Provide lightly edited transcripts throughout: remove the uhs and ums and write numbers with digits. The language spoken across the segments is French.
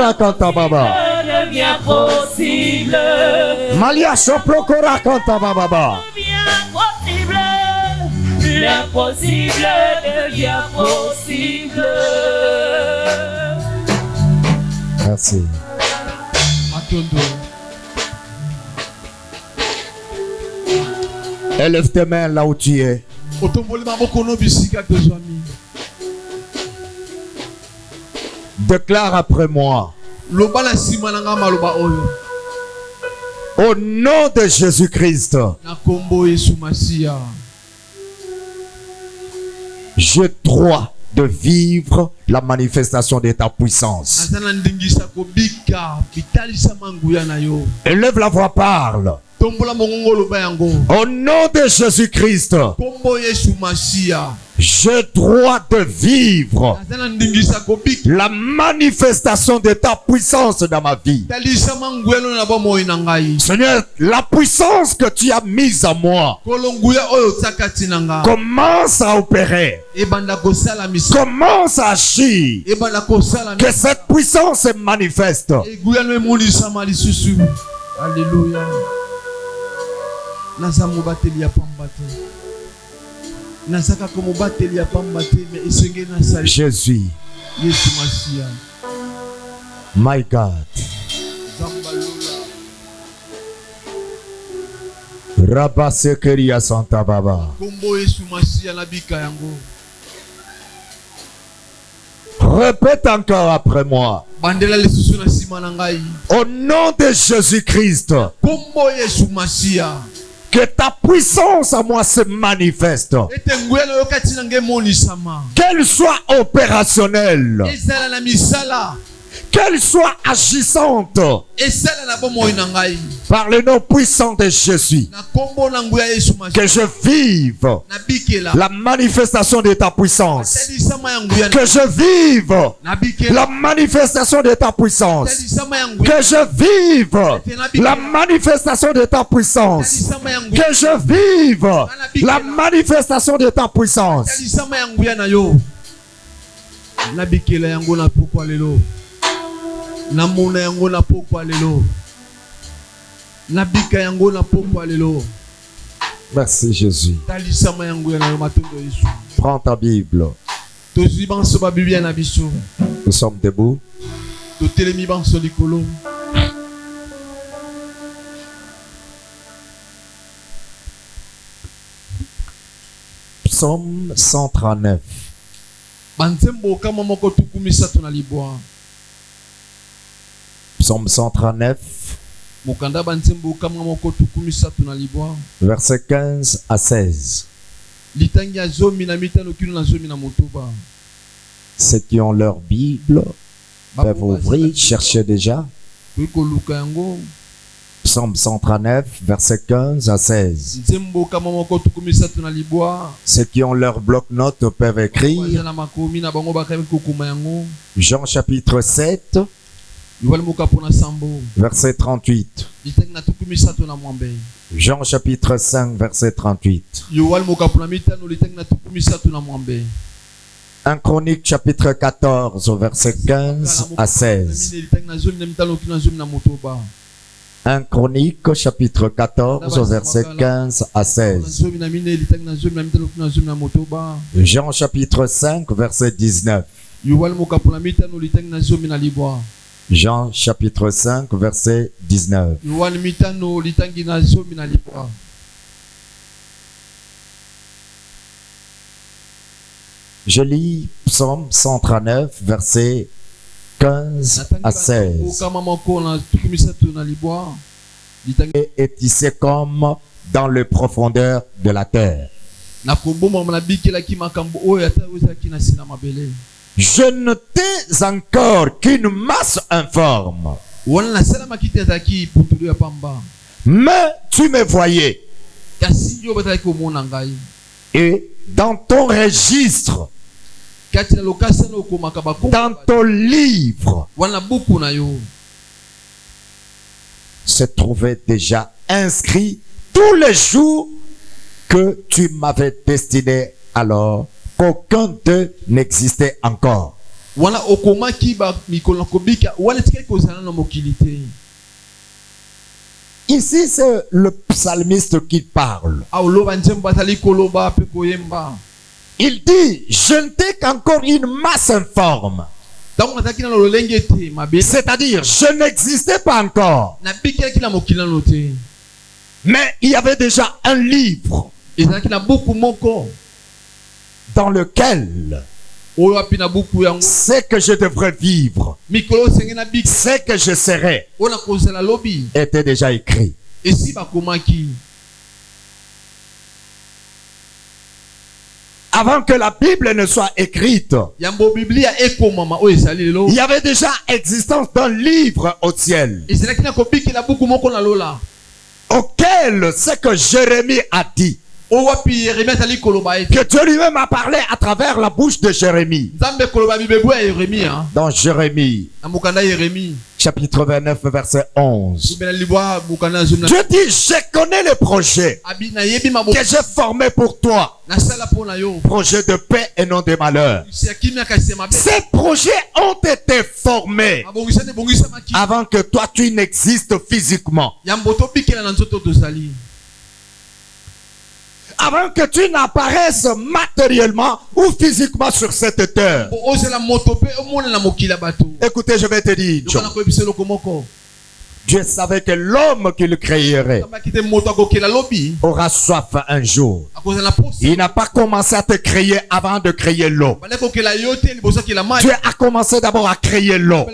soplokora kanta baba. Devient possible. Malia soplokora kanta baba. Devient possible. L'impossible devient possible. Merci. Élève tes mains là où tu es. Déclare après moi. Au nom de Jésus-Christ, j'ai droit de vivre la manifestation de ta puissance. Élève la voix, parle. Au nom de Jésus-Christ, j'ai droit de vivre la manifestation de ta puissance dans ma vie. Seigneur, la puissance que tu as mise en moi commence à opérer, commence à agir, que cette puissance se manifeste. Alléluia. Jésus, my God. Rabasekeria Santa Baba. Répète encore après moi. Au nom de Jésus-Christ, que ta puissance à moi se manifeste. Qu'elle soit opérationnelle, qu'elle soit agissante, par le nom puissant de Jésus, que je vive la manifestation de ta puissance, que je vive la manifestation de ta puissance, que je vive la manifestation de ta puissance, que je vive la manifestation de ta puissance. Namona yango na pokwa lelo. Nabika yango na pokwa lelo. Merci Jésus. Talisama yango na matondo Yesu. Prends ta Bible. Tozi banso ba Biblia na biso. Nous sommes debout. Totelemi banso likolo. Psaume 139. Banzembo kama moko tukumisa tunalibwa. Psaume 139, verset 15 à 16. Ceux qui ont leur Bible peuvent ouvrir, chercher déjà. Psaume 139, verset 15 à 16. Ceux qui ont leur bloc-notes peuvent écrire. Jean chapitre 7. Verset 38. Jean chapitre 5, verset 38. 1 Chronique chapitre 14, verset 15 à 16. 1 Chronique chapitre 14, verset 15 à 16. Jean chapitre 5, verset 19. Jean chapitre 5, verset 19. Je lis Psaume 139, verset 15 à 16. Et est tissé comme dans les profondeurs de la terre. Je ne t'ai encore qu'une masse informe. Mais tu me voyais. Et dans ton registre, dans ton livre, se trouvait déjà inscrit tous les jours que tu m'avais destiné alors qu'aucun d'eux n'existait encore. wana okomaki ba mikolo kobika wana tikaki kozala na mokili te. Ici, c'est le psalmiste qui parle. Il dit, je n'étais qu'encore une masse informe. C'est-à-dire, je n'existais pas encore. Mais il y avait déjà un livre dans lequel c'est que je devrais vivre, c'est que je serai, était déjà écrit. Avant que la Bible ne soit écrite, il y avait déjà existence d'un livre au ciel auquel c'est que Jérémie a dit, que Dieu lui-même a parlé à travers la bouche de Jérémie. Dans Jérémie, chapitre 29, verset 11. Dieu dit, je connais les projets que j'ai formés pour toi. Projets de paix et non de malheur. Ces projets ont été formés avant que toi tu n'existes physiquement. Avant que tu n'apparaisses matériellement ou physiquement sur cette terre. Écoutez, je vais te dire, Dieu savait que l'homme qu'il créerait aura soif un jour. Il n'a pas commencé à te créer avant de créer l'eau. Dieu a commencé d'abord à créer l'eau.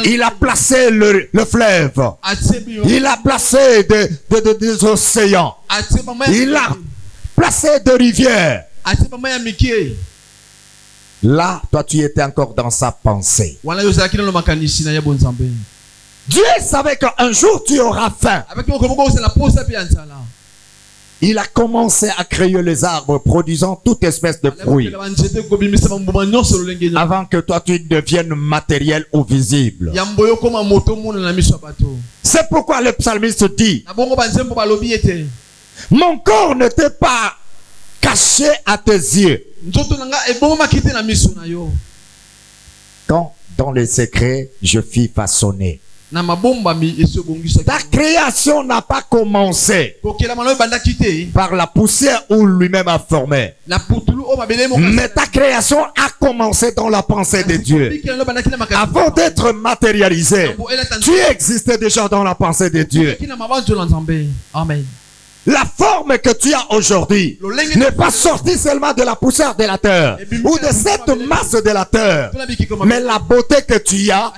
Il a placé le fleuve. Il a placé des océans. Il a placé de rivières. Là, toi, tu étais encore dans sa pensée. Dieu savait qu'un jour tu auras faim. Il a commencé à créer les arbres produisant toute espèce de fruits avant que toi tu deviennes matériel ou visible. C'est pourquoi le psalmiste dit, mon corps n'était pas caché à tes yeux. Quand dans les secrets je fis façonner. Ta création n'a pas commencé par la poussière où lui-même a formé. Mais ta création a commencé dans la pensée de Dieu. Avant d'être matérialisé, tu existais déjà dans la pensée de Dieu. Amen. La forme que tu as aujourd'hui n'est pas sortie seulement de la poussière de la terre ou de cette masse de la terre, mais la beauté que tu as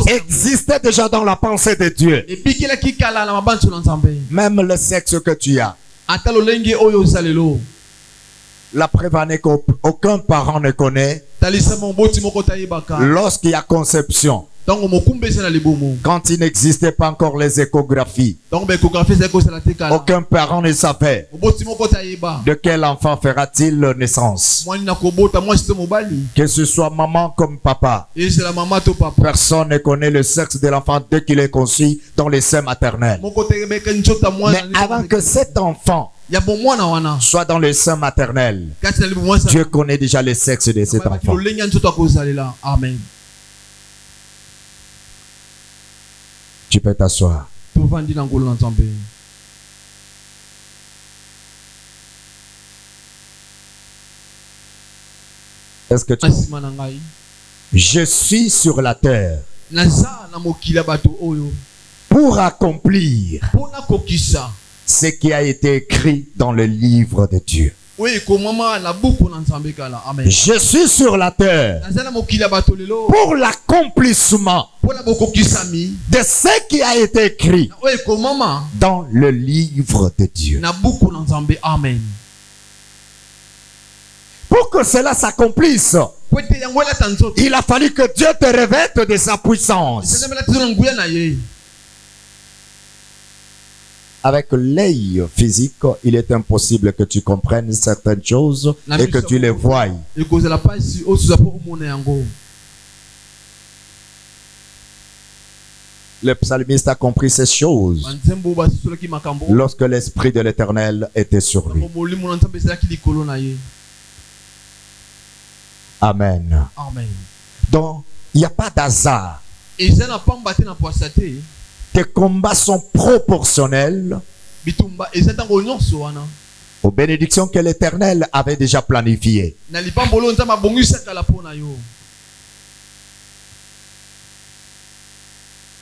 existait déjà dans la pensée de Dieu. Même le sexe que tu as. La preuve en est qu'aucun parent ne connaît lorsqu'il y a conception. Quand il n'existait pas encore les échographies, aucun parent ne savait de quel enfant fera-t-il naissance. Que ce soit maman comme papa, personne ne connaît le sexe de l'enfant dès qu'il est conçu dans les seins maternels. Mais avant que cet enfant soit dans le sein maternel, Dieu connaît déjà le sexe de cet enfant. Amen. Tu peux t'asseoir. Est-ce que tu... Je suis sur la terre pour accomplir ce qui a été écrit dans le livre de Dieu. Je suis sur la terre pour l'accomplissement de ce qui a été écrit dans le livre de Dieu. Amen. Pour que cela s'accomplisse, il a fallu que Dieu te revête de sa puissance. Avec l'œil physique, il est impossible que tu comprennes certaines choses et que tu les voies. Le psalmiste a compris ces choses lorsque l'Esprit de l'Éternel était sur lui. Amen. Amen. Donc, il n'y a pas d'hasard. Tes combats sont proportionnels aux bénédictions que l'Éternel avait déjà planifiées.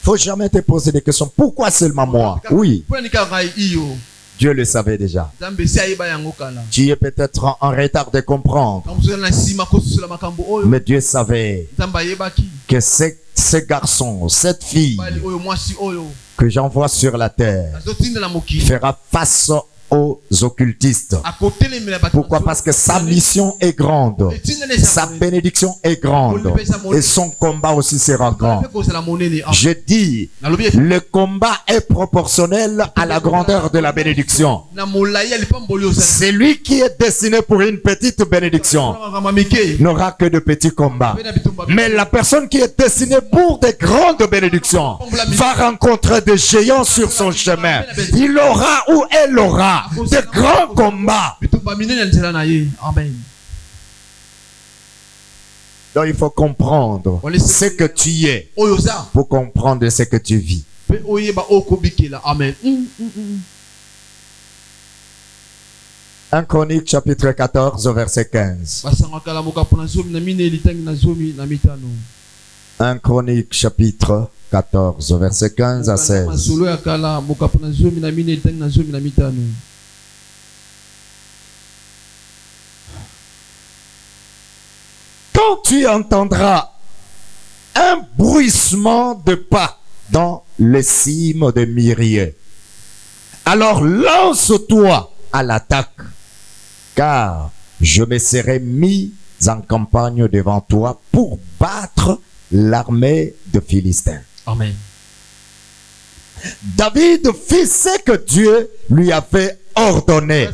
Faut jamais te poser des questions. Pourquoi seulement moi? Oui. Dieu le savait déjà. Tu es peut-être en retard de comprendre. Mais Dieu savait que ce garçon, cette fille que j'envoie sur la terre fera face aux occultistes. Pourquoi? Parce que sa mission est grande, sa bénédiction est grande et son combat aussi sera grand. Je dis, le combat est proportionnel à la grandeur de la bénédiction. C'est lui qui est destiné pour une petite bénédiction n'aura que de petits combats. Mais la personne qui est destinée pour des grandes bénédictions va rencontrer des géants sur son chemin. Il aura ou elle aura de grands combats. Donc il faut comprendre ce que tu es pour comprendre ce que tu vis. Amen. 1 Chronique chapitre 14 verset 15. 1 Chronique chapitre 14 verset 15 à 16. Quand tu entendras un bruissement de pas dans les cimes de Myriée, alors lance-toi à l'attaque, car je me serai mis en campagne devant toi pour battre l'armée de Philistins. Amen. David fit ce que Dieu lui avait ordonné.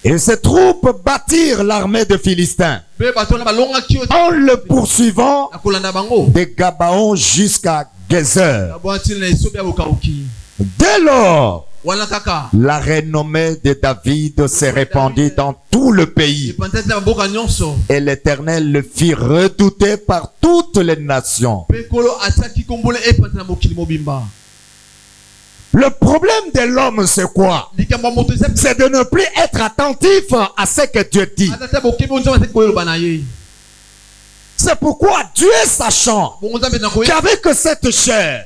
Et ses troupes battirent l'armée de Philistins en le poursuivant de Gabaon jusqu'à Gezer. Dès lors, la renommée de David s'est répandue dans tout le pays. Et l'Éternel le fit redouter par toutes les nations. Le problème de l'homme, c'est quoi? C'est de ne plus être attentif à ce que Dieu dit. C'est pourquoi Dieu, sachant qu'avec cette chair,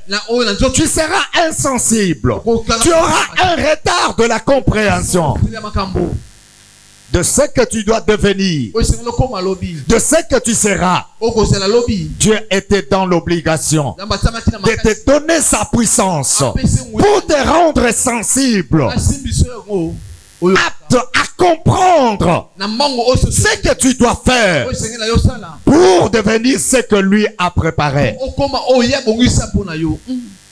tu seras insensible. Tu auras un retard de la compréhension de ce que tu dois devenir, de ce que tu seras. Dieu était dans l'obligation de te donner sa puissance pour te rendre sensible, apte à comprendre ce que tu dois faire pour devenir ce que lui a préparé.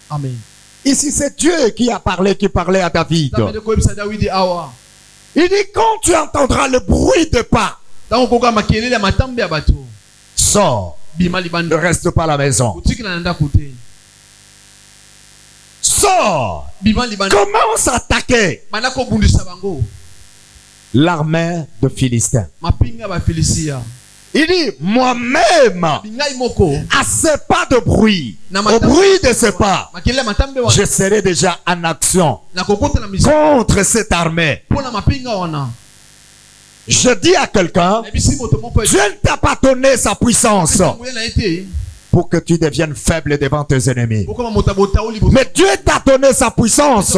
Amen. Ici, c'est Dieu qui a parlé, qui parlait à David. Il dit, quand tu entendras le bruit de pas, sors, ne reste pas à la maison. Sors, commence à attaquer l'armée de Philistins. Il dit, moi-même, à ce pas de bruit, au bruit de ce pas, je serai déjà en action contre cette armée. Je dis à quelqu'un, Dieu ne t'a pas donné sa puissance pour que tu deviennes faible devant tes ennemis. Mais Dieu t'a donné sa puissance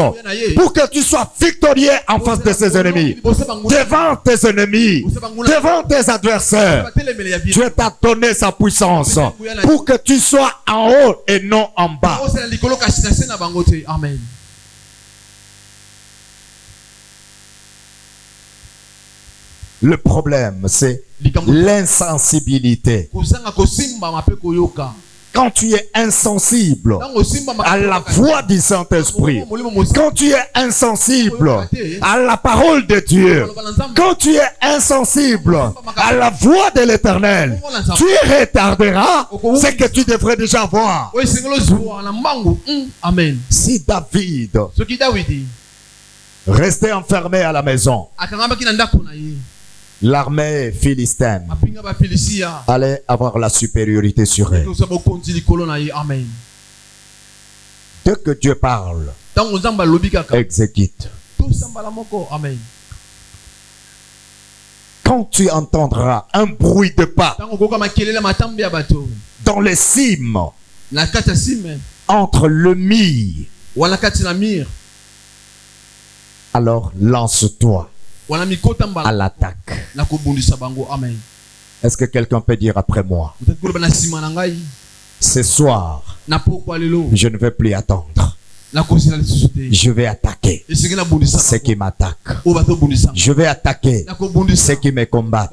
pour que tu sois victorieux en face de ses ennemis. Devant tes ennemis, devant tes adversaires. Dieu t'a donné sa puissance pour que tu sois en haut et non en bas. Amen. Le problème, c'est l'insensibilité. Quand tu es insensible à la voix du Saint-Esprit, quand tu es insensible à la parole de Dieu, quand tu es insensible à la voix de l'Éternel, tu retarderas ce que tu devrais déjà voir. Amen. Si David restait enfermé à la maison, l'armée philistine allait avoir la supériorité sur elle. Amen. Dès que Dieu parle, exécute. Amen. Quand tu entendras un bruit de pas dans les cimes, entre le mire, alors lance-toi à l'attaque. Est-ce que quelqu'un peut dire après moi? Ce soir, je ne vais plus attendre. Je vais attaquer ceux qui m'attaquent. Je vais attaquer ceux qui me combattent.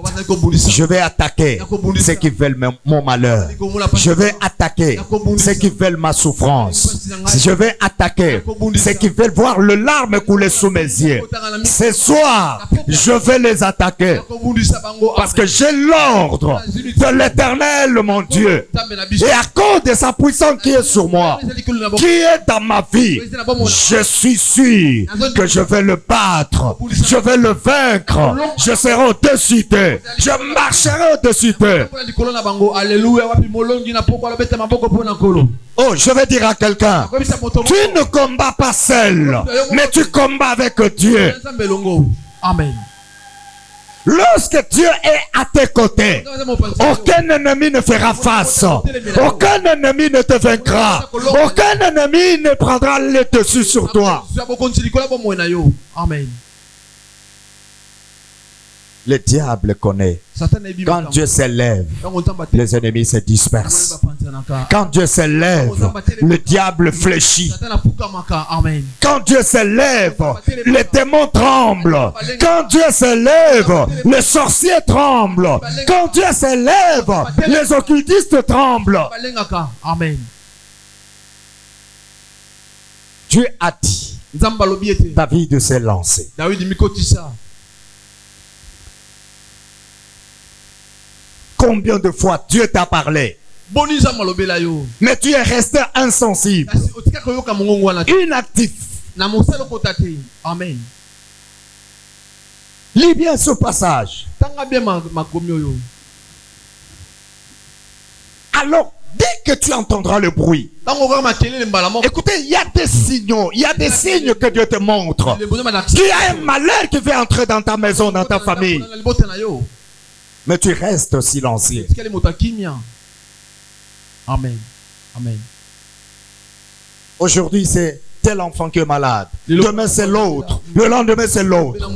Je vais attaquer ceux qui veulent mon malheur. Je vais attaquer ceux qui veulent ma souffrance. Je vais attaquer ceux qui veulent voir le larme couler sous mes yeux. Ce soir, je vais les attaquer parce que j'ai l'ordre de l'Éternel, mon Dieu. Et à cause de sa puissance qui est sur moi, qui est dans ma vie, je suis sûr que je vais le battre, je vais le vaincre, je serai au-dessus d'eux, je marcherai au-dessus d'eux. Oh, je vais dire à quelqu'un, tu ne combats pas seul, mais tu combats avec Dieu. Amen. Lorsque Dieu est à tes côtés, aucun ennemi ne fera face. Aucun ennemi ne te vaincra. Aucun ennemi ne prendra le dessus sur toi. Amen. Le diable connaît. Quand Dieu s'élève, les ennemis se dispersent. Quand Dieu s'élève, le diable fléchit. Quand Dieu s'élève, les démons tremblent. Quand Dieu s'élève, les sorciers tremblent. Quand Dieu s'élève, les occultistes tremblent. Amen. Dieu a dit, David s'est lancé. Combien de fois Dieu t'a parlé, mais tu es resté insensible, inactif. Amen. Lis bien ce passage. Alors, dès que tu entendras le bruit, écoutez, il y a des signaux, il y a des signes que Dieu te montre. Qu'il y a un malheur qui veut entrer dans ta maison, dans ta famille. Mais tu restes silencieux. Amen. Amen. Aujourd'hui, c'est tel enfant qui est malade. Demain, c'est l'autre. Le lendemain, c'est l'autre.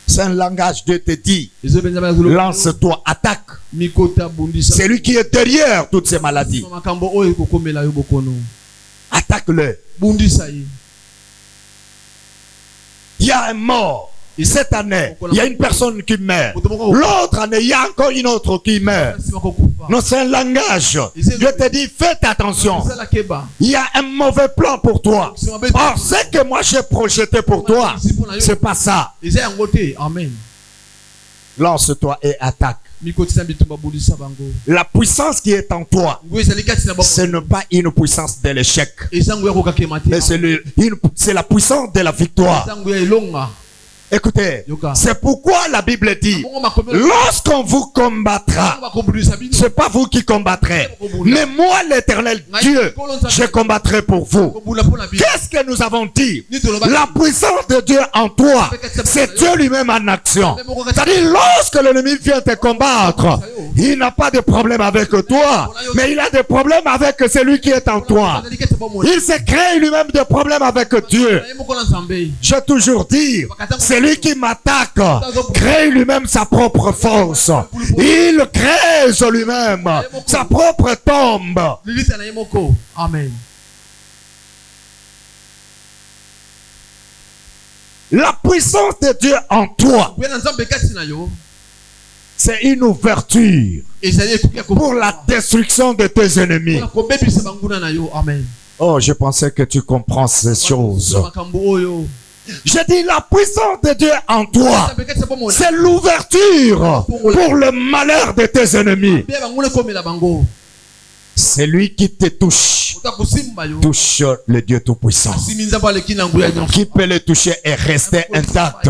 C'est un langage de te dit. Lance-toi, attaque. C'est lui qui est derrière toutes ces maladies. Attaque-le. Il y a un mort. Cette année, il y a une personne qui meurt. L'autre année, il y a encore une autre qui meurt. Non, c'est un langage. Je te dis, faites attention. Il y a un mauvais plan pour toi. Or, ce que moi j'ai projeté pour toi, c'est pas ça. Amen. Lance-toi et attaque. La puissance qui est en toi, ce n'est pas une puissance de l'échec, mais c'est la puissance de la victoire. Écoutez, c'est pourquoi la Bible dit, lorsqu'on vous combattra, c'est pas vous qui combattrez, mais moi l'Éternel Dieu, je combattrai pour vous. Qu'est-ce que nous avons dit? La puissance de Dieu en toi, c'est Dieu lui-même en action. C'est-à-dire, lorsque l'ennemi vient te combattre, il n'a pas de problème avec toi, mais il a des problèmes avec celui qui est en toi. Il s'est créé lui-même des problèmes avec Dieu. J'ai toujours dit, celui qui m'attaque crée lui-même sa propre force. Il crée lui-même sa propre tombe. Amen. La puissance de Dieu en toi, c'est une ouverture pour la destruction de tes ennemis. Oh, je pensais que tu comprends ces choses. Je dis, la puissance de Dieu en toi, c'est l'ouverture pour le malheur de tes ennemis. Celui qui te touche, touche le Dieu Tout-Puissant. Qui peut le toucher et rester intact,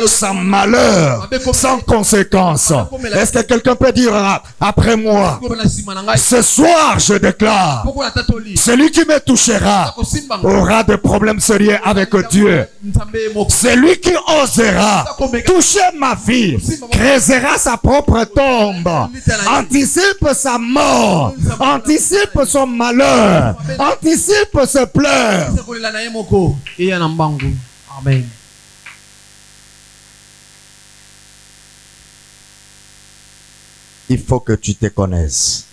sans malheur, sans conséquence. Est-ce que quelqu'un peut dire après moi, ce soir je déclare, celui qui me touchera aura des problèmes sérieux avec Dieu. Celui qui osera toucher ma vie créera sa propre tombe, anticipe sa mort, anticipe son malheur, anticipe ses pleurs. Amen. Il faut que tu te connaisses.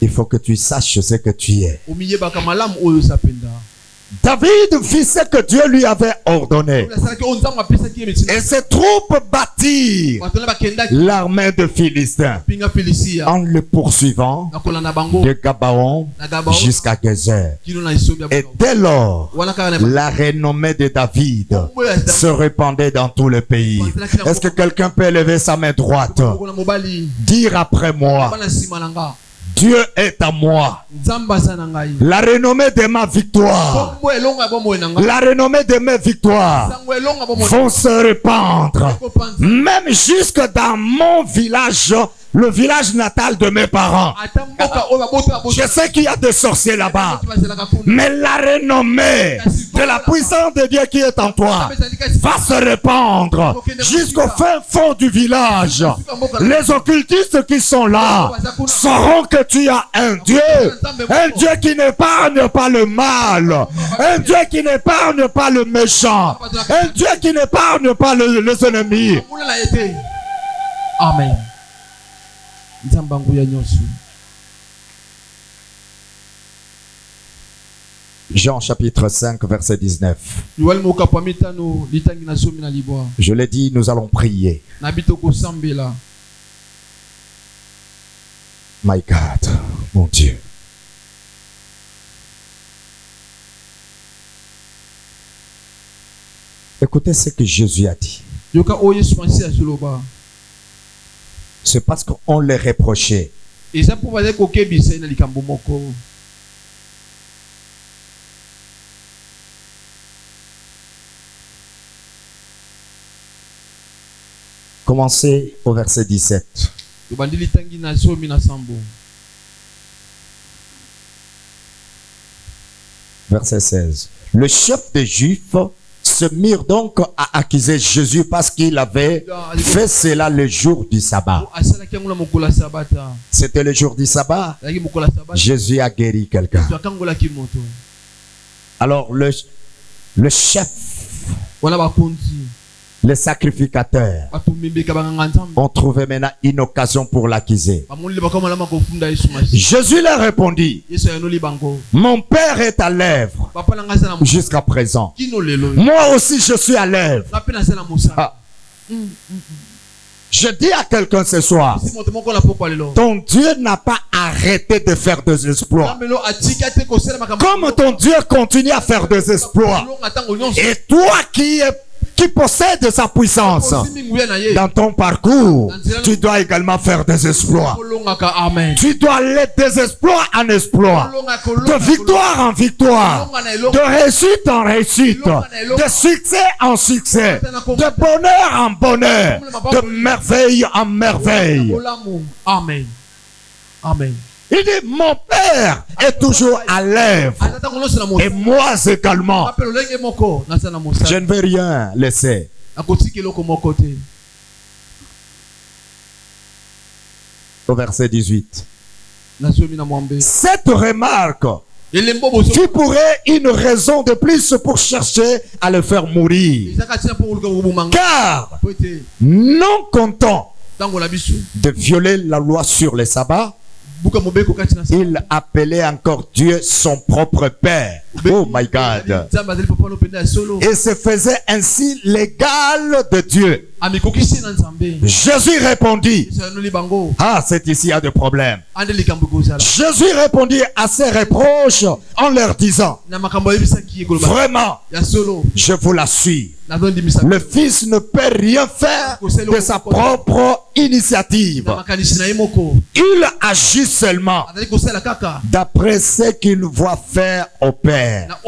Il faut que tu saches ce que tu es. David fit ce que Dieu lui avait ordonné. Et ses troupes battirent l'armée de Philistins en le poursuivant de Gabaon jusqu'à Gezer. Et dès lors, la renommée de David se répandait dans tout le pays. Est-ce que quelqu'un peut lever sa main droite? Dire après moi, Dieu est à moi. La renommée de ma victoire, la renommée de mes victoires vont se répandre, même jusque dans mon village, le village natal de mes parents. Je sais qu'il y a des sorciers là-bas, mais la renommée de la puissance de Dieu qui est en toi va se répandre jusqu'au fin fond du village. Les occultistes qui sont là sauront que tu as un Dieu qui n'épargne pas le mal, un Dieu qui n'épargne pas le méchant, un Dieu qui n'épargne pas les ennemis. Amen. Jean chapitre 5 verset 19. Je l'ai dit, nous allons prier. My God, mon Dieu. Écoutez ce que Jésus a dit. C'est parce qu'on les reprochait. Commencez au verset 17. Verset 16. Le chef des Juifs se mirent donc à accuser Jésus parce qu'il avait fait cela le jour du sabbat. C'était le jour du sabbat. Jésus a guéri quelqu'un. Alors le chef, les sacrificateurs ont trouvé maintenant une occasion pour l'accuser. Jésus leur répondit, mon Père est à l'œuvre jusqu'à présent. Moi aussi je suis à l'œuvre. Ah. Je dis à quelqu'un ce soir, ton Dieu n'a pas arrêté de faire des exploits. Comme ton Dieu continue à faire des exploits, et toi qui possède sa puissance dans ton parcours, tu dois également faire des exploits. Tu dois aller des exploits en exploits, de victoire en victoire, de réussite en réussite, de succès en succès, de bonheur en bonheur, de merveille en merveille. Amen. Amen. Il dit, mon Père est toujours à l'œuvre. Et moi également. Je ne vais rien laisser. Au verset 18. Cette remarque qui pourrait une raison de plus pour chercher à le faire mourir. Car, non content de violer la loi sur les sabbats, il appelait encore Dieu son propre Père. Oh my God. Et se faisait ainsi l'égal de Dieu. Jésus répondit. Ah, c'est ici, il y a des problèmes. Jésus répondit à ces reproches en leur disant, vraiment, je vous l'assure, le Fils ne peut rien faire de sa propre initiative. Il agit seulement d'après ce qu'il voit faire au Père.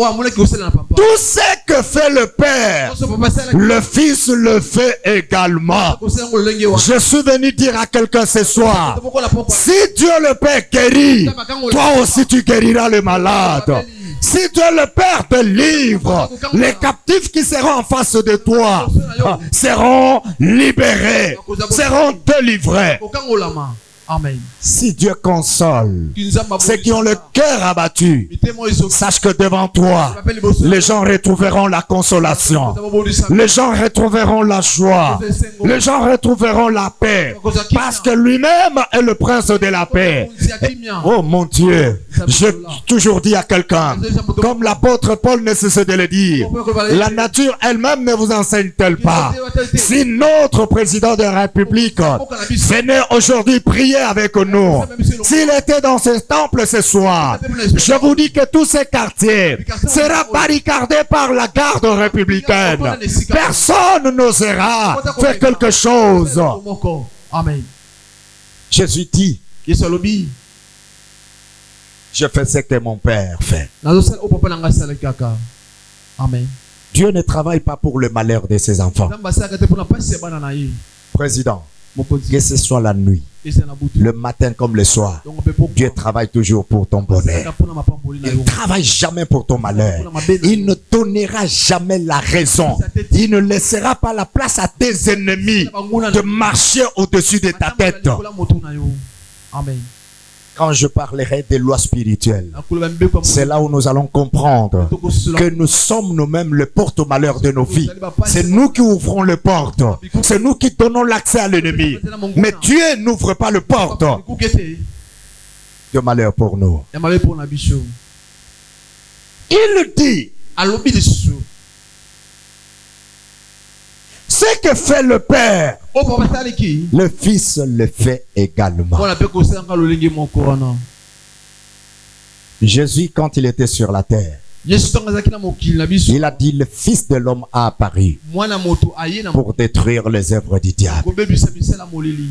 Tout ce que fait le Père, le Fils le fait également. Je suis venu dire à quelqu'un ce soir, si Dieu le Père guérit, toi aussi tu guériras le malade. Si Dieu le Père te livre, les captifs qui seront en face de toi seront libérés, seront délivrés. Amen. Si Dieu console ceux qui ont le cœur abattu, sache que devant toi, les gens retrouveront la consolation, les gens retrouveront la joie, les gens retrouveront la paix, parce que lui-même est le prince de la paix. Oh mon Dieu, j'ai toujours dit à quelqu'un, comme l'apôtre Paul ne cesse de le dire, la nature elle-même ne vous enseigne-t-elle pas? Si notre président de la République venait aujourd'hui prier avec nous, s'il était dans ce temple ce soir, je vous dis que tous ces quartiers seront barricadés par la garde républicaine. Personne n'osera faire quelque chose. Amen. Jésus dit, je fais ce que mon Père fait. Amen. Dieu ne travaille pas pour le malheur de ses enfants. Président, que ce soit la nuit, le matin comme le soir, Dieu travaille toujours pour ton bonheur. Il ne travaille jamais pour ton malheur. Il ne donnera jamais la raison. Il ne laissera pas la place à tes ennemis de marcher au-dessus de ta tête. Amen. Quand je parlerai des lois spirituelles, c'est là où nous allons comprendre que nous sommes nous-mêmes le porte-malheur de nos vies. C'est nous qui ouvrons le porte. C'est nous qui donnons l'accès à l'ennemi. Mais Dieu n'ouvre pas le porte de malheur pour nous. Il dit, ce que fait le Père, le Fils le fait également. Jésus, quand il était sur la terre, il a dit, le Fils de l'homme a apparu pour détruire les œuvres du diable.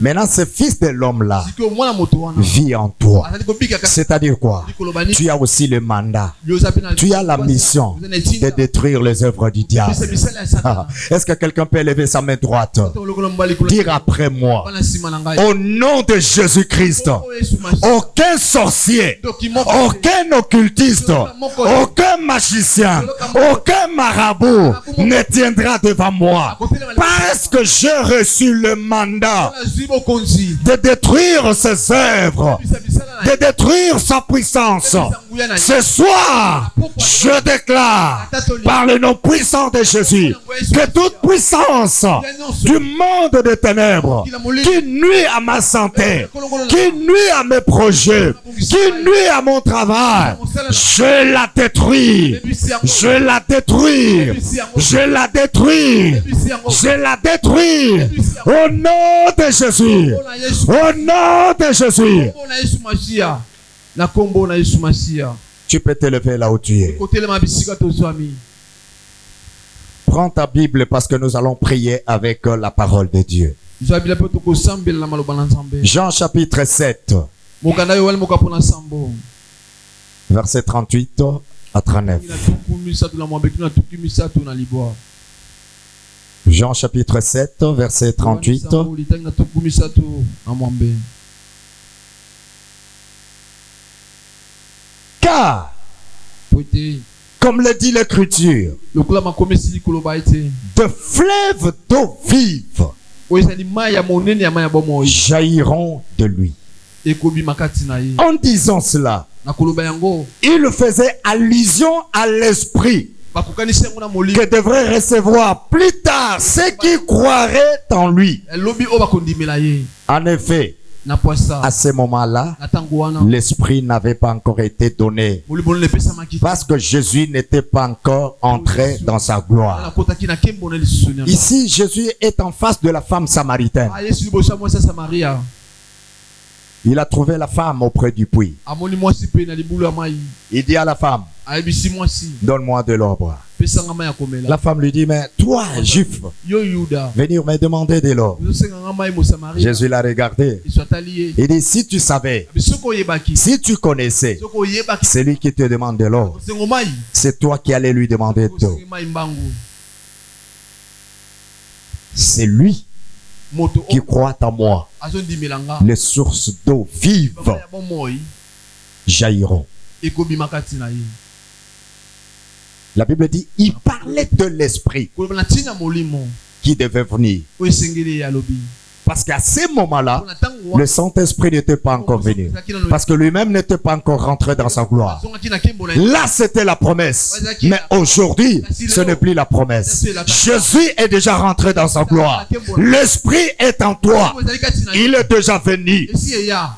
Maintenant, ce Fils de l'homme-là vit en toi. C'est-à-dire quoi? Tu as aussi le mandat. Tu as la mission de détruire les œuvres du diable. Est-ce que quelqu'un peut lever sa main droite? Dire après moi, au nom de Jésus-Christ, aucun sorcier, aucun occultiste, aucun magicien, aucun marabout ne tiendra devant moi, parce que j'ai reçu le mandat de détruire ses œuvres, de détruire sa puissance. Ce soir, je déclare par le nom puissant de Jésus que toute puissance du monde des ténèbres qui nuit à ma santé, qui nuit à mes projets, qui nuit à mon travail, je la détruis. Je la détruis. Je la détruis. Je la détruis. Au nom de Jésus. Au nom de Jésus. Tu peux te lever là où tu es. Prends ta Bible parce que nous allons prier avec la parole de Dieu. Jean chapitre 7. Verset 38 à 39. Jean chapitre 7, verset 38. Car, comme le dit l'Écriture, de fleuves d'eau vive jailliront de lui. En disant cela, il faisait allusion à l'esprit que devrait recevoir plus tard ceux qui croiraient en lui. En effet, À ce moment-là, l'esprit n'avait pas encore été donné parce que Jésus n'était pas encore entré dans sa gloire. Ici, Jésus est en face de la femme samaritaine. Il a trouvé la femme auprès du puits. Il dit à la femme, donne-moi de l'eau. La femme lui dit, mais toi, juif, venir me demander de l'eau. Jésus l'a regardé. Il dit, si tu savais, si tu connaissais, c'est lui qui te demande de l'eau. C'est toi qui allais lui demander de l'eau. C'est lui qui croit en moi. Les sources d'eau vive jailliront. La Bible dit, il parlait de l'esprit qui devait venir. Parce qu'à ce moment-là, le Saint-Esprit n'était pas encore venu. Parce que lui-même n'était pas encore rentré dans sa gloire. Là, c'était la promesse. Mais aujourd'hui, ce n'est plus la promesse. Jésus est déjà rentré dans sa gloire. L'Esprit est en toi. Il est déjà venu.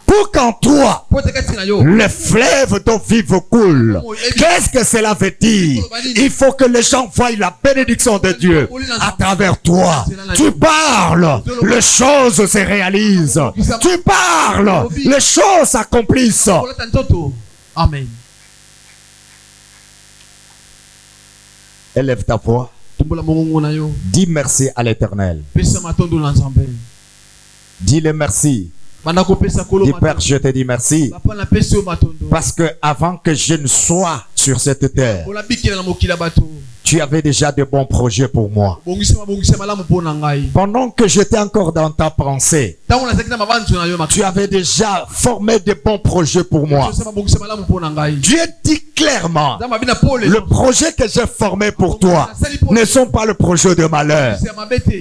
Pour qu'en toi, le fleuve d'eau vive coule. Qu'est-ce que cela veut dire? Il faut que les gens voient la bénédiction de Dieu à travers toi. Tu parles, les choses se réalisent. Tu parles, les choses s'accomplissent. Amen. Élève ta voix. Dis merci à l'Éternel. Dis-le merci. Dis, Père, je te dis merci. Parce que avant que je ne sois sur cette terre, tu avais déjà de bons projets pour moi. Pendant que j'étais encore dans ta pensée, tu avais déjà formé de bons projets pour moi. Dieu dit clairement, le projet que j'ai formé pour toi ne sont pas le projet de malheur.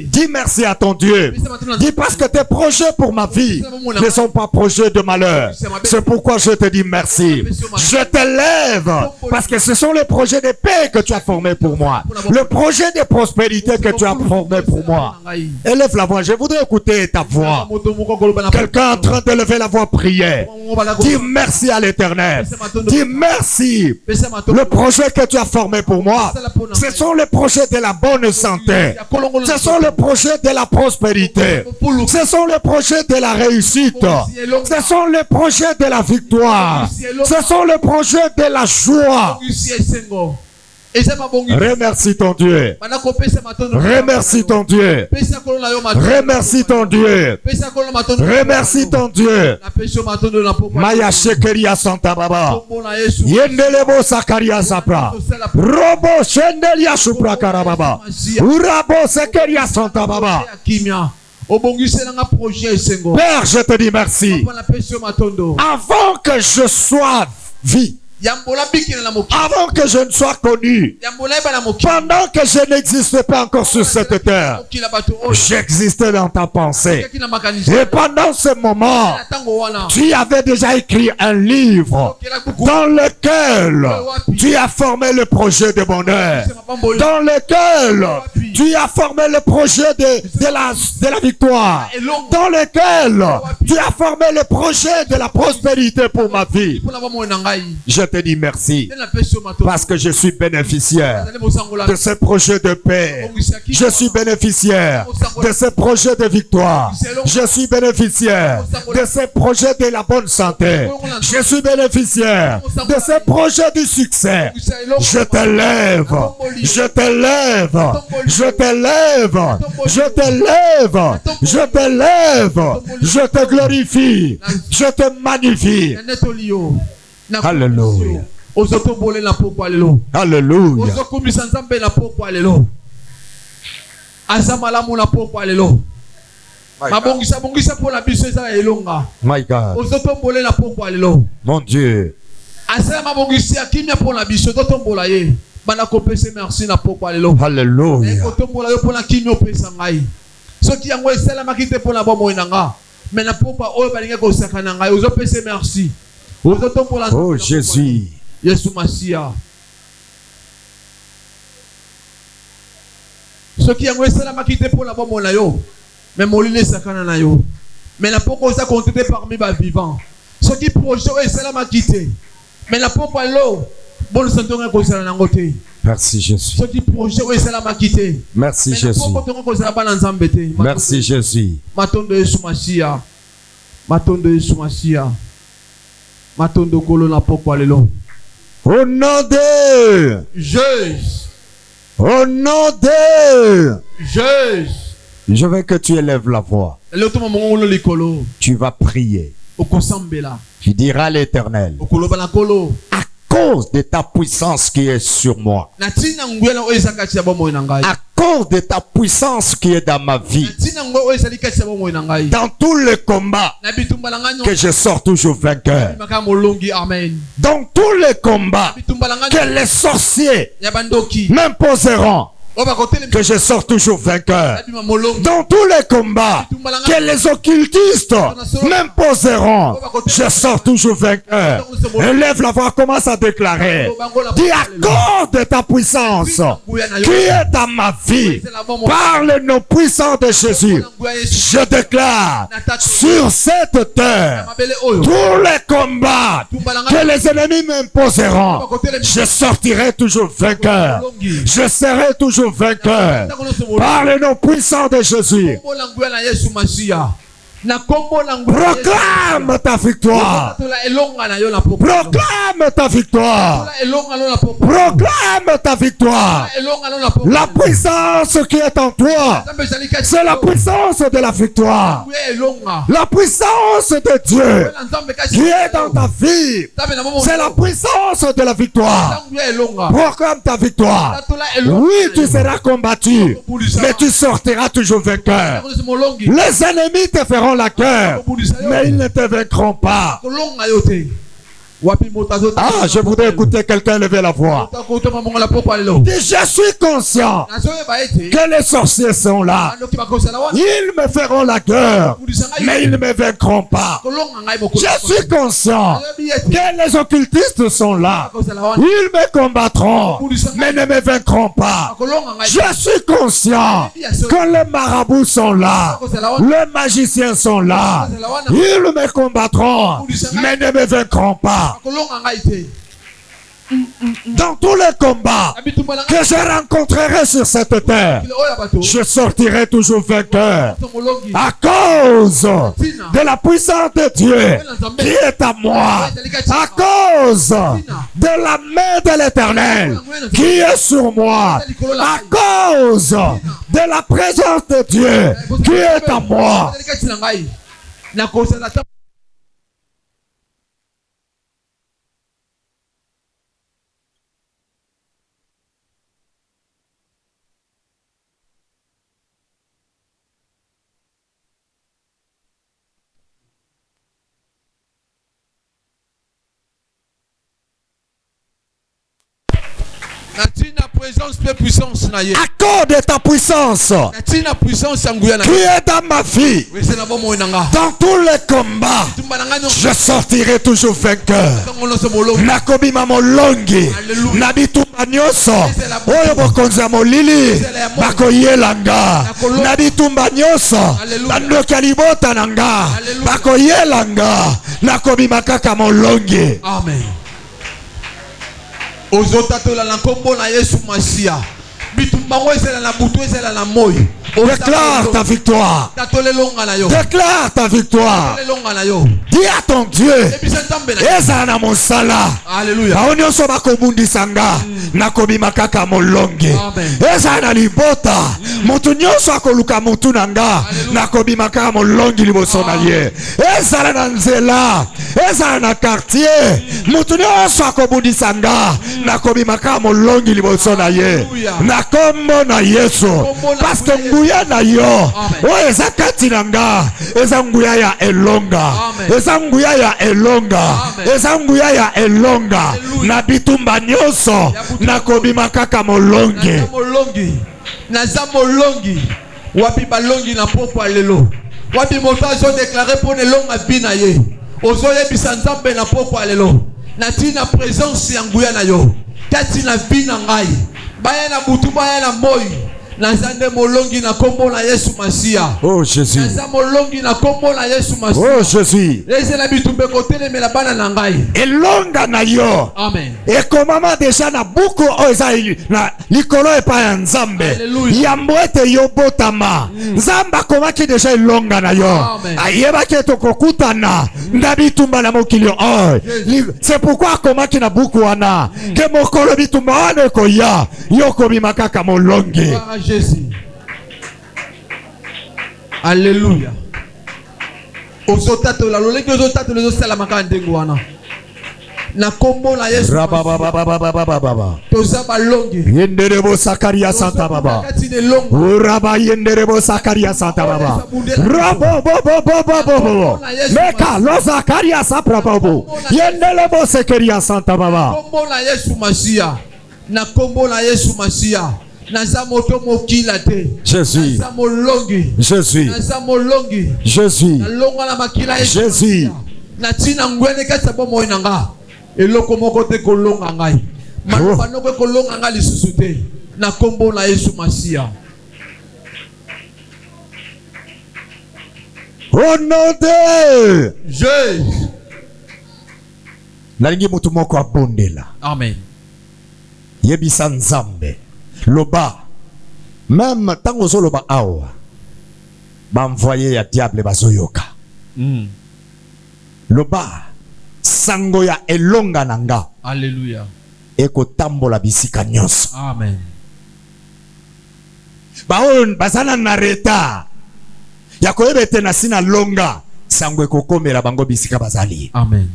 Dis merci à ton Dieu. Dis parce que tes projets pour ma vie ne sont pas projets de malheur. C'est pourquoi je te dis merci. Je t'élève parce que ce sont les projets de paix que tu as formés pour moi. Le projet de prospérité que tu as formé pour moi. Élève la voix. Je voudrais écouter ta voix. Quelqu'un en train de lever la voix, prier. Dis merci à l'Éternel. Dis merci. Le projet que tu as formé pour moi, ce sont les projets de la bonne santé. Ce sont les projets de la prospérité. Ce sont les projets de la réussite. Ce sont les projets de la victoire. Ce sont les projets de la joie. Remercie ton Dieu. Remercie ton Dieu. Remercie ton Dieu. Remercie ton Dieu. Maya shekeria santa baba. Yendelebo sakaria sapra. Robo shendelia supra karababa. Urabo sekeria santa baba. Père, je te dis merci. Avant que je sois vie, avant que je ne sois connu, pendant que je n'existe pas encore sur cette terre, j'existais dans ta pensée. Et pendant ce moment, tu avais déjà écrit un livre dans lequel tu as formé le projet de bonheur, dans lequel tu as formé le projet de la victoire, dans lequel tu as formé le projet de la prospérité pour ma vie. Je te dis merci parce que je suis bénéficiaire de ce projet de paix. Je suis bénéficiaire de ce projet de victoire. Je suis bénéficiaire de ce projet de la bonne santé. Je suis bénéficiaire de ce projet du succès. Je t'élève, je t'élève, je t'élève, je t'élève, je t'élève, je te glorifie, je te magnifie. Alléluia. Alléluia. My God. Mon Dieu. Alléluia. Oh Jésus. Mais la pourquoi ça compté parmi les vivants. Ce qui projet c'est la m'a quitté. Mais la pourquoi l'eau bon sentons que ça n'a ngoté. Merci Jésus. Ce qui projet c'est la m'a quitté. Merci Jésus. Merci Jésus. Matondo Yesu Mashia. Matondo Yesu Mashia. Matondo kolo na pourquoi lelo. Au nom de Jésus. Au nom de Jésus. Je veux que tu élèves la voix. Tu vas prier. Tu diras à l'Éternel, à cause de ta puissance qui est sur moi, à cause de ta puissance qui est dans ma vie, dans tous les combats, que je sors toujours vainqueur. Dans tous les combats, que les sorciers m'imposeront, que je sors toujours vainqueur. Dans tous les combats que les occultistes m'imposeront, je sors toujours vainqueur. Élève la voix, commence à déclarer. Dis à cause de ta puissance qui est dans ma vie, par le nom puissant de Jésus, je déclare sur cette terre tous les combats que les ennemis m'imposeront, je sortirai toujours vainqueur. Je serai toujours vainqueur par le nom puissant de Jésus. Proclame ta victoire. Proclame ta victoire. Proclame ta victoire. La puissance qui est en toi, c'est la puissance de la victoire. La puissance de Dieu qui est dans ta vie, c'est la puissance de la victoire. Proclame ta victoire. Oui, tu seras combattu, mais tu sortiras toujours vainqueur. Les ennemis te feront la guerre, mais ils ne te vaincront pas. Ah, je voudrais écouter quelqu'un lever la voix. Je suis conscient que les sorciers sont là. Ils me feront la guerre, mais ils ne me vaincront pas. Je suis conscient que les occultistes sont là. Ils me combattront, mais ne me vaincront pas. Je suis conscient que les marabouts sont là. Les magiciens sont là. Ils me combattront, mais ne me vaincront pas. Dans tous les combats que je rencontrerai sur cette terre, je sortirai toujours vainqueur à cause de la puissance de Dieu qui est à moi, à cause de la main de l'Éternel qui est sur moi, à cause de la présence de Dieu qui est à moi. Accorde ta puissance qui est dans ma vie. Dans tous les combats, je sortirai toujours vainqueur. Nakobima molongi, nabitumba nyoso, oyo bokonza molili, bakoyelanga, nabitumba nyoso, bandoki alibota nanga, bakoyelanga, nakobima kaka molongi. Amen. Ozotatola na kombo na Yesu Masia. Bitumbango ezela na butu ezela na moyo. Déclare ta victoire. Déclare ta victoire. Dis à ton Dieu. Eza na mosala. Alléluia. Aonyo so bakobundi sanga. Nakobima kaka molonge. Eza na libota. Mutu nyonso akoluka mutu nanga. Nakobima kaka molonge liboso na ye. Eza na nzela. Eza na quartier. Mutu nyonso akobundi sanga. Nakobima kaka molonge liboso na ye. Na kombo na Yesu. Parce que nguya na yo o eza kati nanga eza nguya ya elonga eza nguya ya elonga eza nguya ya elonga na bitumba nyonso nakobima kaka molonge naza molongi wapi balongi na popo lelo wapi moto azo déclarer pour ne longa bina ye ozo yebisa nzambe na popo lelo na tina présence ya nguya na yo kati na bina ngai baya na butu baya na moyi Nazande molongi na kombo na Yesu Masia. Oh Jésus. Nazande molongi na kombo na Yesu Masia. Oh Jésus. Ezela bitumbe kotele mela bana na ngai. Elonga na yo. Amen. Et comment déjà na buku ozaï na likolo e pa nzambe. Yambwete yo botama. Nzamba komaki déjà elonga na yo. Ayeba ke to kokutana. Ndabi tumba na mokili oh. C'est pourquoi komaki na buku wana. Ke mokolo bitumba wana ko ya. Yoko bimakaka molongi. Jésus. Alléluia. Ozotato la loleki ozotato lezo sala makande ngwana. Na kombo na Yesu. Baba. Toza balongi. Yenderebo Sakaria Santa Baba. Uraba yenderebo Sakaria Santa Baba. Rabo. Meka lo Sakaria Santa Baba. Yenderebo Sakaria Santa Baba. Kombo na Yesu Masia. Na kombo na Yesu Masia. Naza moto mokila te. Jésus. Naza molongi. Jésus. Naza molongi. Jésus. Na longa na makila Yesu. Jésus. Na tina ngwene kati bo moyi nanga. Eloko moko te kolonga ngai. Maloba noko kolonga ngai lisusu te. Na kombo na Yesu Masia. Au nom de Jésus. Nalingi mutu moko abondela. Amen. Yebisa nzambe. Loba. Même tango zo loba awa. Ba envoyer ya diable bazoyoka. Loba. Sango ya elonga nanga. Alléluia. Eko tambola bisika nyonso. Amen. Baon bazana na reta. Ya koyebete na sina longa. Sango eko komela bango bisika bazali. Amen.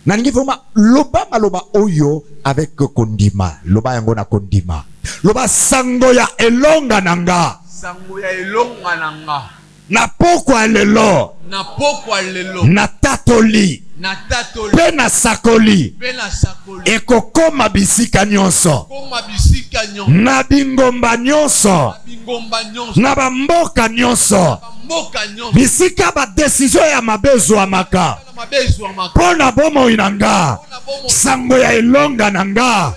Naningi voma loba maloba oyo avec kondima. Loba yango na kondima. Loba sango ya elonga nanga. Sango ya elonga nanga. Na pokwa lelo. Na pokwa lelo. Na tatoli. Na tatoli. Pena sakoli. Pena sakoli. Eko koma bisika nyonso. Koma bisika nyonso. Na bingomba nyonso. Na bingomba nyonso. Na bamboka nyonso. Mboka nyonso. Bisika ba decision ya mabezo amaka. Pona bomo inanga. Sango ya elonga nanga.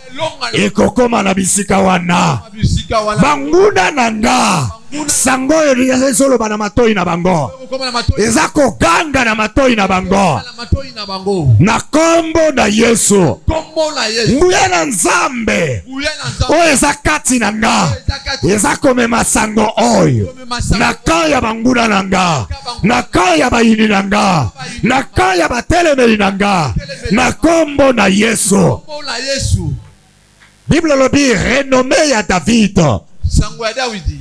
Eko koma na bisika wana. Banguna nanga. Sango ya solo bana matoi na bango. Ezako ganga na matoi na bango. Na kombo na Yesu. Nguya na nzambe. O ezakati nanga. Ezako mema sango oyo. Na kaya banguna nanga. Na kaya bayini nanga. Na kaya batelemeli nanga. Na kombo na Yesu. Bible lobi renommé ya David.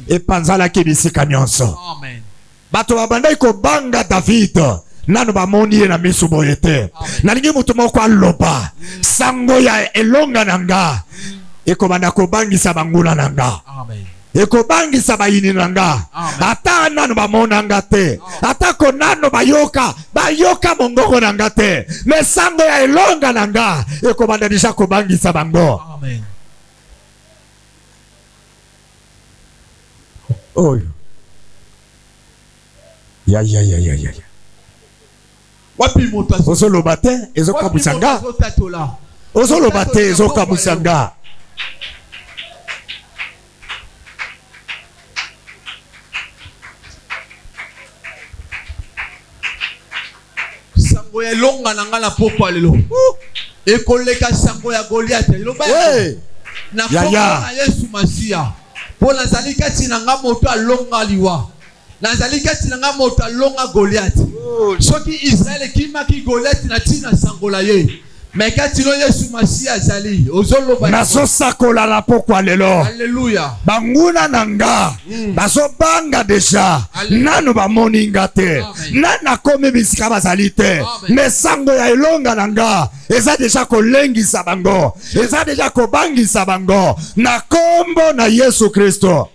Et panzala ki bisika nyonso. Amen. Bato babandai ko banga David. Nanu ba moni na misu boyete. Nalingi mutu moko aloba. Sango ya elonga nanga. Eko banda ko bangisa banguna nanga. Amen. Eko bangisa bayini nanga. Ata nanu ba monanga te. Ata ko nanu bayoka mongoko nanga te. Me sango ya elonga nanga. Eko banda disha ko bangisa bango. Amen. Oh. Ya. Wapi motazo. Ozolo bate, ezoka musanga. Ozolo bate, ezoka musanga. Sango ya longa nanga na poko lelo. Ekoleka sango ya Goliath. Na poko na Yesu Masia. Po nazali kati nanga moto alonga liwa. Nazali kati nanga moto alonga Goliath. Soki Israël kimaki Goliath na tina sangola ye. Mais kati no Yesu Masia azali. Ozoloba. Naso sakola la pokwa lelo. Alléluia. Banguna nanga. Baso banga deja. Nanu ba moninga te. Nana komi bisika bazali te. Mais sango ya elonga nanga. Eza deja kolengisa bango. Eza deja kobangisa bango. Na kombo na Yesu Kristo.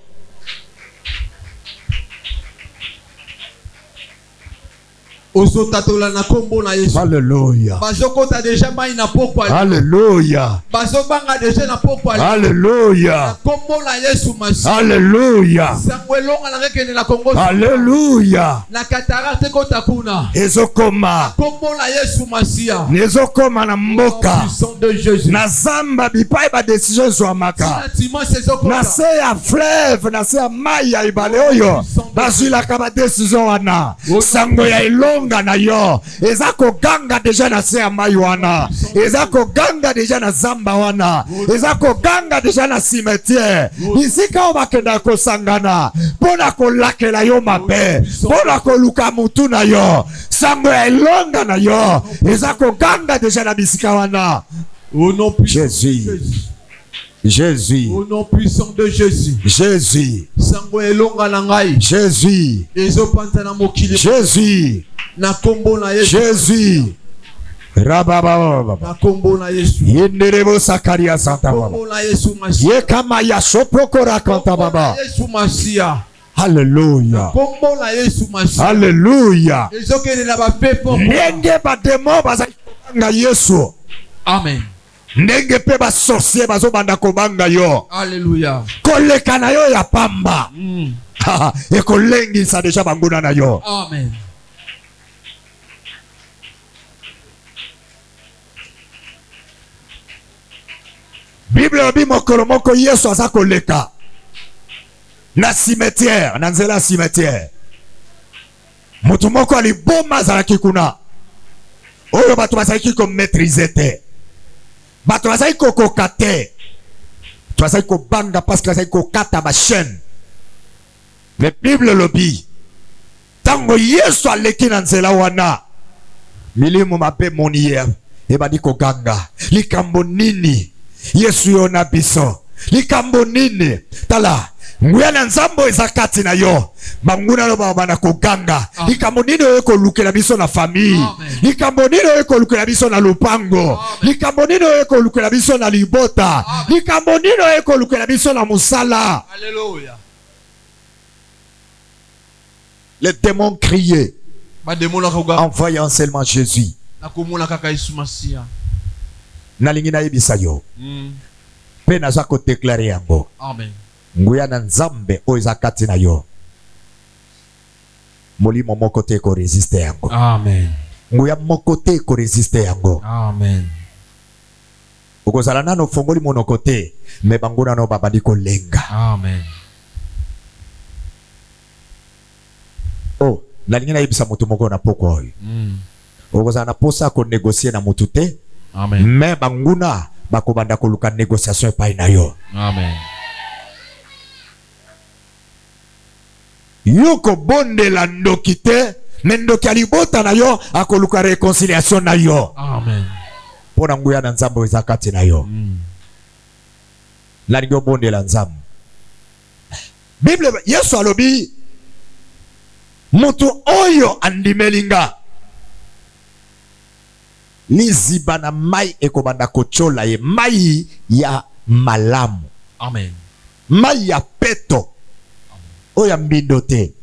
Alléluia. Alléluia. Alléluia. Alléluia. Alléluia. Ezokoma. Nezokoma na mboka. Na zamba bipai ba décision zwamaka. Na se ya fleuve, na se ya mai ya ibale oyo. Bazilaka ba décision wana. Sango ya ilonga na yo. Ezako ganga deja na se ya mai wana. Ezako ganga deja na zamba wana. Ezako ganga deja na cimetière. Isika obakenda kosangana. Pona kolakela yo mabe. Pona koluka mutu na yo. Sango ya ilonga na yo. Ezako ganga deja na bisika wana. Au nom puissant Jésus. de Jésus. Jésus. Au nom puissant de Jésus. Jésus. Sango elonga na ngai. Jésus. Ezopanta na mokili. Jésus. Na kombo na Yesu. Jésus. Rababa. Na kombo na Yesu. Yenderebo Sakaria Santa Baba. Kombo na Yesu Masia. Yekama ya sopokora kanta baba. Yesu Masia. Alléluia. Kombo na Yesu Masia. Alléluia. Ezokene na ba pepo. Ndenge ba demo bazanga Yesu. Amen. Ndenge pe ba sorcier bazobanda kobanga yo. Alléluia. Koleka na yo ya pamba. E kolengisa deja banguna na yo. Amen. Bible obi mokolo moko Yesu aza koleka na cimetière, na nzela cimetière. Mutu moko aliboma azalaki kuna. Oyo bato bazalaki ko maîtriser te. Bato bazalaki ko koka te. Bazalaki ko banga parce que bazalaki ko kata ba chaîne. Mais Bible lobi tango Yesu aleki na nzela wana. Milimo mabe moniye ebadi ko ganga. Likambo nini? Yesu yona biso. Likambo nini? Tala. Nguya na nzambo ezakati na yo. Banguna lo bana ko ganga. Likambo nini eko lukela biso na famille. Likambo nini eko lukela biso na lupango. Likambo nini eko lukela biso na libota. Likambo nini eko lukela biso na musala. Alléluia. Les démons criaient en voyant seulement Jésus. Nalingi na yebisa yo. Pe naza ko déclarer yango. Amen. Nguya na nzambe o ezakati na yo. Molimo moko te ko résister yango. Amen. Nguya moko te ko résister yango. Amen. Okozala nano fongoli monoko te, me banguna no babandi ko lenga. Amen. Oh, nalingi na yebisa mutu moko na poko oyo. Okozala na posa ko négocier na mutu te. Amen. Mais banguna bakobanda koluka négociation epai na yo. Amen. Yoko bondela ndoki te, mais ndoki alibota na yo akoluka réconciliation na yo. Amen. Pona nguya na nzambo ezakati na yo. Lalingo bondela nzambo. Bible Yesu alobi mutu oyo andimelinga. Liziba na mai ekobanda kochola ye. Mai ya malamu. Amen. Mai ya peto. Oya mbidote.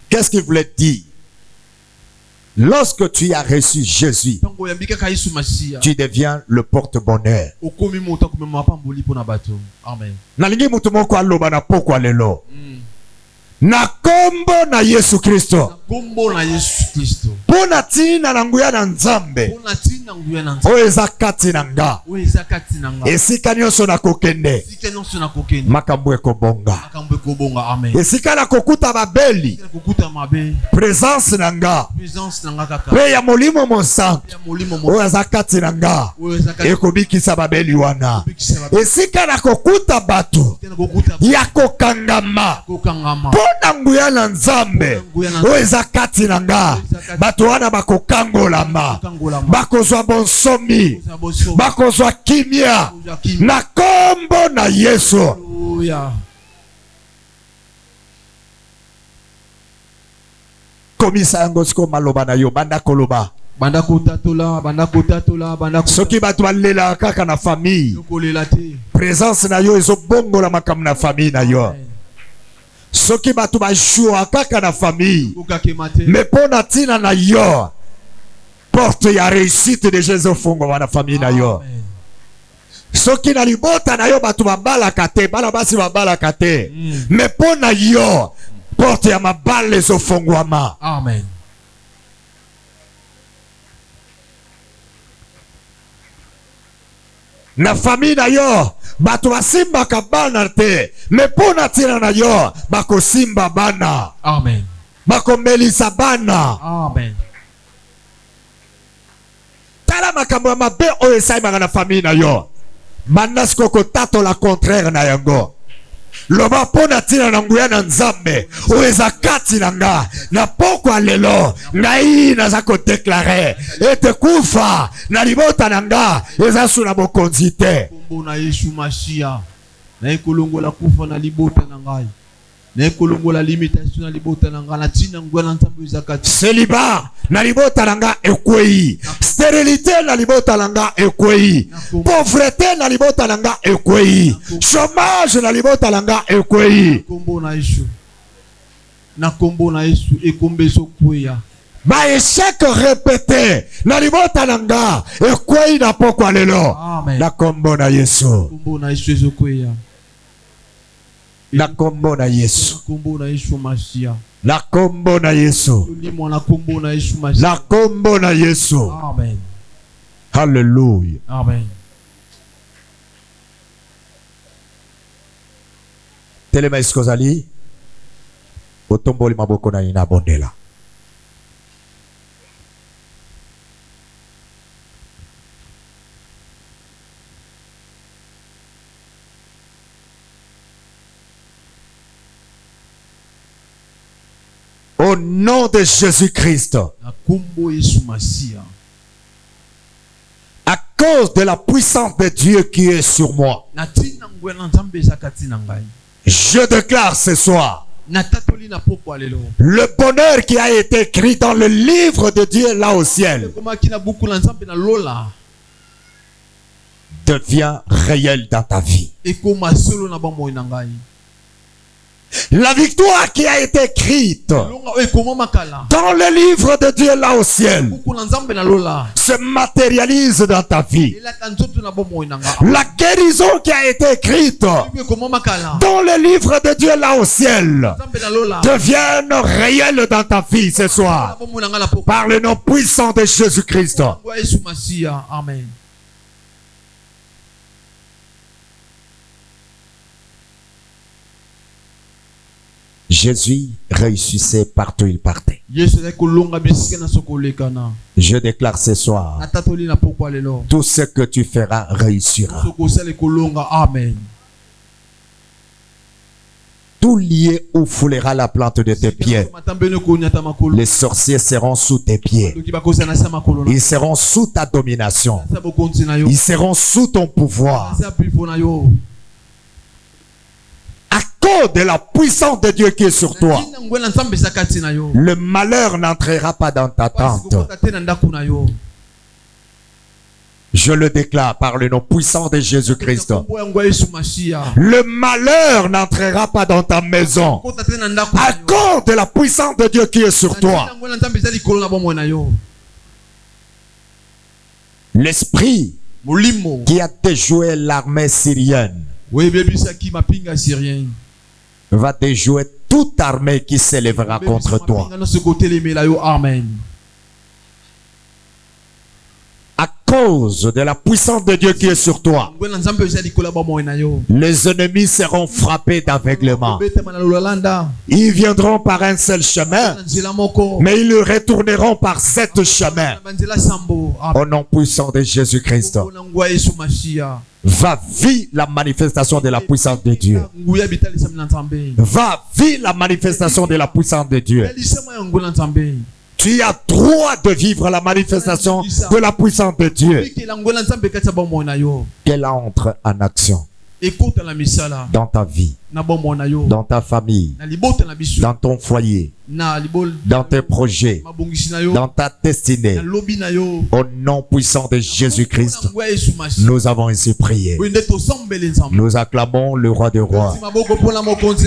Qu'est-ce qu'il voulait dire? Lorsque tu as reçu Jésus, tu deviens le porte-bonheur. Amen. Nalingi mutu moko aloba na poko lelo. Na kombo na Yesu Kristo. Kombo na Yesu Kristo. Pona tina na nguya na nzambe. Pona tina nguya na nzambe. O ezakati na nga. O ezakati na nga. Esika nyonso na kokende. Esika nyonso na kokende. Makambo ekobonga. Makambo ekobonga. Amen. Esika na kokuta babeli. Esika na kokuta mabe. Présence na nga. Présence na nga kaka. Pe ya molimo mosantu. Ya molimo mo. O ezakati na nga. O ezakati. Ekobikisa babeli wana. Esika na kokuta bato. Ya kokangama. Kokangama. Pona nguya na nzambe. O ezakati na nga. Bato wana bakokangolama. Bakozwa bonsomi. Bakozwa kimia. Na kombo na Yesu. Hallelujah. Komisa yango siko maloba na yo banda koloba. Banda kotatola, banda kotatola, banda kotatola. Soki bato balela kaka na famille. Présence na yo ezobongola makambo na famille na yo. Soki batu ba joua kaka na famille. Mais pour natina na yo. Porte ya réussite de Jésus fongo wana famille na yo. Soki na libota na yo batu ba bala kate, bala basi ba bala kate. Mais pour na yo, porte ya mabale les fongo ama. Amen. Na famille na yo batu basimba ka bana te, mais pour na tina na yo bako simba bana. Amen. Bako melisa bana. Amen. Tala makambo mabe o esai na famille na yo. Manas koko tato la contraire na yango. Loba pona tina na nguya na nzambe. O ezakati na nga. Na pokwa lelo. Ngai na zako déclarer. Ete kufa. Na libota na nga. Ezasu na bokonzite. Kumbu na Yesu Mashia. Na ekolongo la kufa na libota na ngai. Na ekolongo la limitation na libota na nga. Na tina nguya na nzambe ezakati. Célibat. Na libota na nga ekwei. Stérilité na libota na nga ekwei. Pauvreté na libota na nga ekwei. Chômage na libota na nga ekwei. Kombo na Yesu. Na kombo na Yesu ekombeso kweya. Ba échec répété na libota na nga ekwei na pokwa lelo. Na kombo na Yesu. Kombo na Yesu ezokweya. Na kombo na Yesu. Kombo na Yesu Mashia. La kombo na Yesu. La kombo na Yesu. Amen. Hallelujah. Amen. Telema iskozali. Otomboli maboko na ina bondela. Au nom de Jésus-Christ. À cause de la puissance de Dieu qui est sur moi. Je déclare ce soir. Le bonheur qui a été écrit dans le livre de Dieu là au ciel devient réel dans ta vie. La victoire qui a été écrite dans le livre de Dieu là au ciel se matérialise dans ta vie. La guérison qui a été écrite dans le livre de Dieu là au ciel devient réelle dans ta vie ce soir par le nom puissant de Jésus-Christ. Amen. Jésus réussissait partout où il partait. Je déclare ce soir, tout ce que tu feras réussira. Amen. Tout lieu où foulera la plante de tes pieds, les sorciers seront sous tes pieds. Ils seront sous ta domination. Ils seront sous ton pouvoir. À cause de la puissance de Dieu qui est sur toi, le malheur n'entrera pas dans ta tente. Je le déclare par le nom puissant de Jésus-Christ. Le malheur n'entrera pas dans ta maison. À cause de la puissance de Dieu qui est sur toi. L'esprit qui a déjoué l'armée syrienne va déjouer toute armée qui s'élèvera contre toi. À cause de la puissance de Dieu qui est sur toi, les ennemis seront frappés d'aveuglement. Ils viendront par un seul chemin, mais ils retourneront par 7 chemins. Au nom puissant de Jésus-Christ, va vivre la manifestation de la puissance de Dieu. Va vivre la manifestation de la puissance de Dieu. Tu as droit de vivre la manifestation de la puissance de Dieu. Qu'elle entre en action. dans ta vie, dans ta famille, dans ton foyer, dans tes projets, dans ta destinée. Au nom puissant de Jésus-Christ, nous avons ainsi prié. Nous acclamons le roi des rois.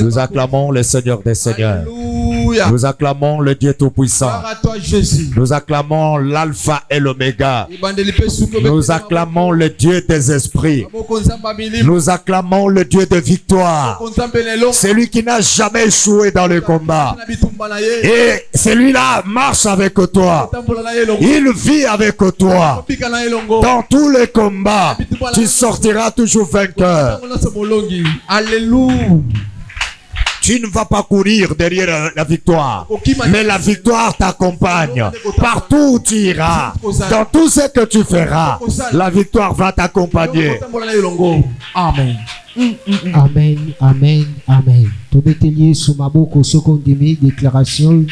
Nous acclamons le Seigneur des seigneurs. Nous acclamons le Dieu Tout-Puissant. Nous acclamons l'Alpha et l'Oméga. Nous acclamons le Dieu des esprits. Nous acclamons le Dieu de victoire. Celui qui n'a jamais échoué dans le combat. Et celui-là marche avec toi. Il vit avec toi. Dans tous les combats, tu sortiras toujours vainqueur. Alléluia. Tu ne vas pas courir derrière la victoire, mais la victoire t'accompagne. Partout où tu iras, dans tout ce que tu feras, la victoire va t'accompagner. Amen. Amen, amen, amen. Tout détaillé sous ma bouche, ce qu'on dit, déclaration.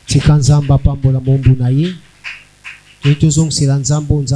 C'est quand Zamba Pambola Mombunaye. Et tous on s'est